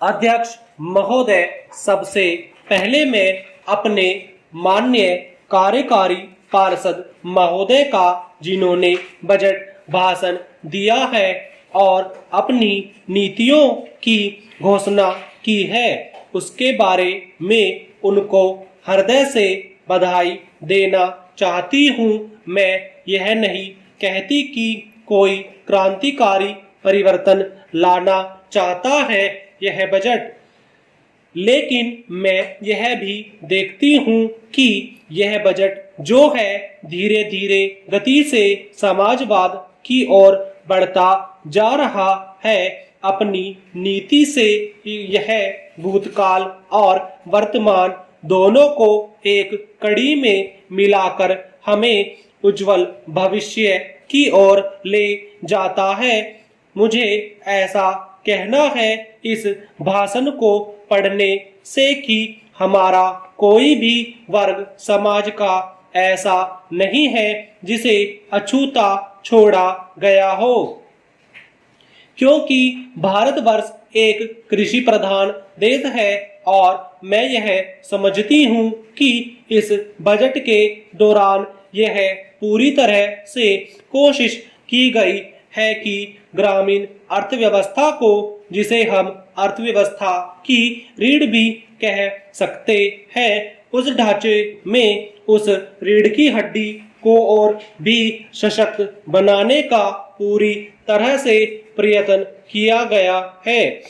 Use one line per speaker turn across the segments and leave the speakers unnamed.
अध्यक्ष महोदय, सबसे पहले मैं अपने माननीय कार्यकारी पार्षद महोदय का, जिन्होंने बजट भाषण दिया है और अपनी नीतियों की घोषणा की है, उसके बारे में उनको हृदय से बधाई देना चाहती हूँ। मैं यह नहीं कहती कि कोई क्रांतिकारी परिवर्तन लाना चाहता है यह बजट, लेकिन मैं यह भी देखती हूँ कि यह बजट जो है धीरे धीरे गति से समाजवाद की ओर बढ़ता जा रहा है। अपनी नीति से यह भूतकाल और वर्तमान दोनों को एक कड़ी में मिलाकर हमें उज्जवल भविष्य की ओर ले जाता है। मुझे ऐसा कहना है इस भाषण को पढ़ने से कि हमारा कोई भी वर्ग समाज का ऐसा नहीं है जिसे अछूता छोड़ा गया हो, क्योंकि भारतवर्ष एक कृषि प्रधान देश है और मैं यह समझती हूँ कि इस बजट के दौरान यह पूरी तरह से कोशिश की गई है कि ग्रामीण अर्थव्यवस्था को, जिसे हम अर्थव्यवस्था की रीढ़ भी कह सकते हैं, उस ढांचे में उस रीढ़ की हड्डी को और भी सशक्त बनाने का पूरी तरह से प्रयत्न किया गया है।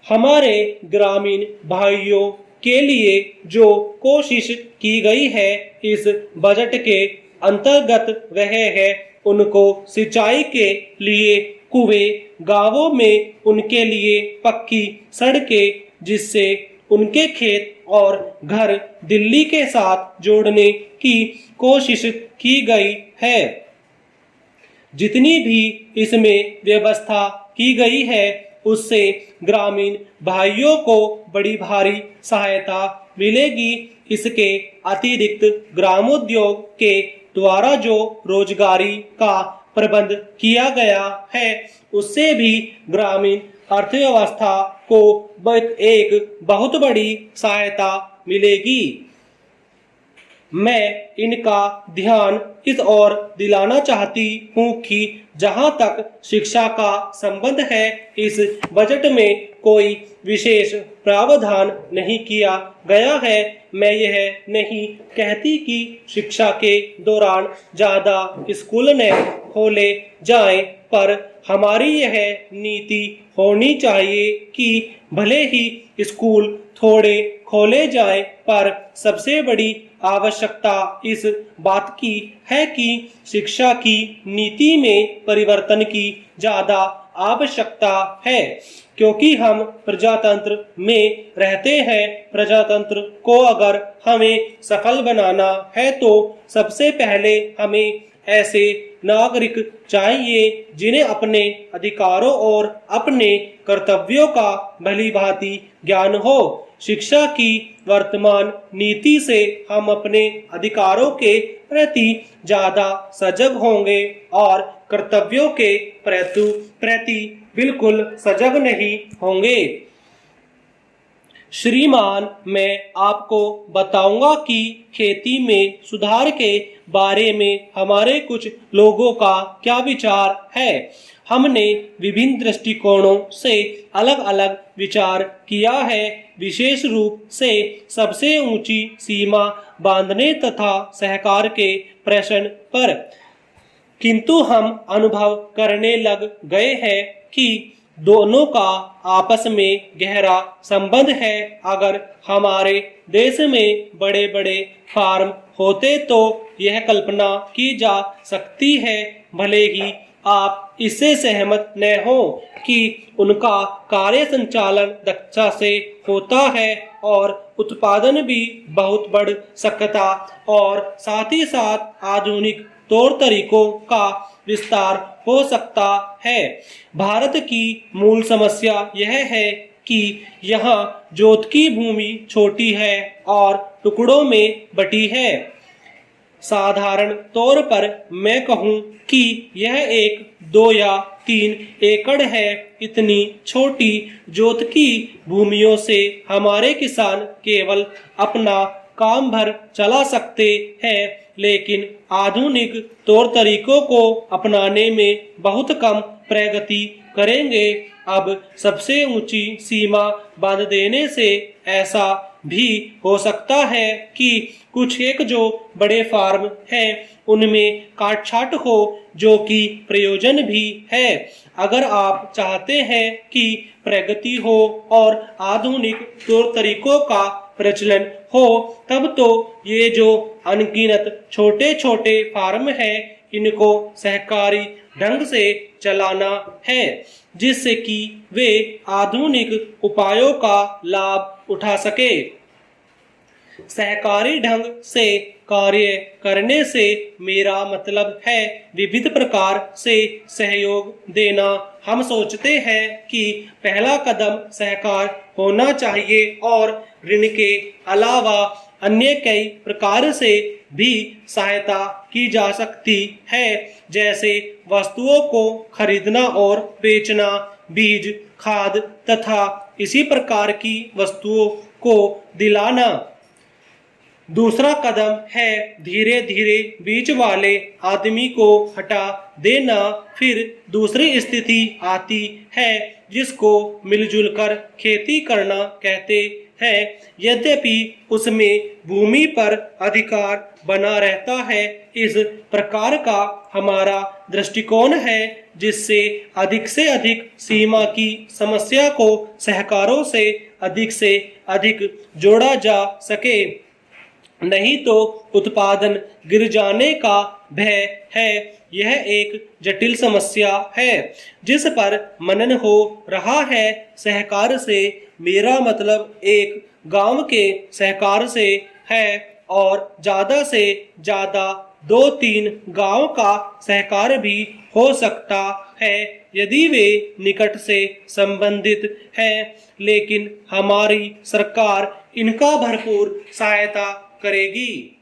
हमारे ग्रामीण भाइयों के लिए जो कोशिश की गई है इस बजट के अंतर्गत वह है उनको सिंचाई के लिए कुएं, गांवों में उनके लिए पक्की सड़कें, जिससे उनके खेत और घर दिल्ली के साथ जोड़ने की कोशिश की गई है। जितनी भी इसमें व्यवस्था की गई है उससे ग्रामीण भाइयों को बड़ी भारी सहायता मिलेगी। इसके अतिरिक्त ग्रामोद्योग के द्वारा जो रोजगारी का प्रबंध किया गया है उससे भी ग्रामीण अर्थव्यवस्था को एक बहुत बड़ी सहायता मिलेगी। मैं इनका ध्यान इस ओर दिलाना चाहती हूँ कि जहाँ तक शिक्षा का संबंध है इस बजट में कोई विशेष प्रावधान नहीं किया गया है। मैं यह नहीं कहती कि शिक्षा के दौरान ज्यादा स्कूल न खोले जाएं, पर हमारी यह नीति होनी चाहिए कि भले ही स्कूल थोड़े खोले जाएं, पर सबसे बड़ी आवश्यकता इस बात की है कि शिक्षा की नीति में परिवर्तन की ज्यादा आवश्यकता है, क्योंकि हम प्रजातंत्र में रहते हैं। प्रजातंत्र को अगर हमें सफल बनाना है तो सबसे पहले हमें ऐसे नागरिक चाहिए जिन्हें अपने अधिकारों और अपने कर्तव्यों का भली भांति ज्ञान हो। शिक्षा की वर्तमान नीति से हम अपने अधिकारों के प्रति ज्यादा सजग होंगे और कर्तव्यों के प्रति बिल्कुल सजग नहीं होंगे। श्रीमान, मैं आपको बताऊंगा कि खेती में सुधार के बारे में हमारे कुछ लोगों का क्या विचार है। हमने विभिन्न दृष्टिकोणों से अलग अलग विचार किया है, विशेष रूप से सबसे ऊंची सीमा बांधने तथा सहकार के प्रश्न पर। किंतु हम अनुभव करने लग गए हैं कि दोनों का आपस में गहरा संबंध है। अगर हमारे देश में बड़े बड़े फार्म होते तो यह कल्पना की जा सकती है, भले ही आप इससे सहमत न हो, कि उनका कार्य संचालन दक्षता से होता है और उत्पादन भी बहुत बढ़ सकता और साथ ही साथ आधुनिक तौर तरीकों का विस्तार हो सकता है। भारत की मूल समस्या यह है कि यहाँ जोत की भूमि छोटी है और टुकड़ों में बटी है। साधारण तौर पर मैं कहूँ कि यह 1, 2 या 3 एकड़ है, इतनी छोटी जोत की भूमियों से हमारे किसान केवल अपना काम भर चला सकते हैं, लेकिन आधुनिक तौर तरीकों को अपनाने में बहुत कम प्रगति करेंगे। अब सबसे ऊंची सीमा बांध देने से ऐसा भी हो सकता है कि कुछ एक जो बड़े फार्म हैं उनमें काटछाट हो, जो कि प्रयोजन भी है। अगर आप चाहते हैं कि प्रगति हो और आधुनिक तौर तरीकों का प्रचलन हो, तब तो ये जो अनगिनत छोटे छोटे फार्म हैं इनको सहकारी ढंग से चलाना है, जिससे कि वे आधुनिक उपायों का लाभ उठा सके। सहकारी ढंग से कार्य करने से मेरा मतलब है विविध प्रकार से सहयोग देना। हम सोचते हैं कि पहला कदम सहकार होना चाहिए और ऋण के अलावा अन्य कई प्रकार से भी सहायता की जा सकती है, जैसे वस्तुओं को खरीदना और बेचना, बीज, खाद तथा इसी प्रकार की वस्तुओं को दिलाना। दूसरा कदम है धीरे धीरे बीच वाले आदमी को हटा देना। फिर दूसरी स्थिति आती है जिसको मिलजुल कर खेती करना कहते हैं, यद्यपि उसमें भूमि पर अधिकार बना रहता है। इस प्रकार का हमारा दृष्टिकोण है जिससे अधिक सीमा की समस्या को सहकारों से अधिक जोड़ा जा सके, नहीं तो उत्पादन गिर जाने का भय है। यह एक जटिल समस्या है जिस पर मनन हो रहा है। सहकार से मेरा मतलब एक गांव के सहकार से है और ज्यादा से ज्यादा 2-3 गांव का सहकार भी हो सकता है यदि वे निकट से संबंधित हैं, लेकिन हमारी सरकार इनका भरपूर सहायता करेगी।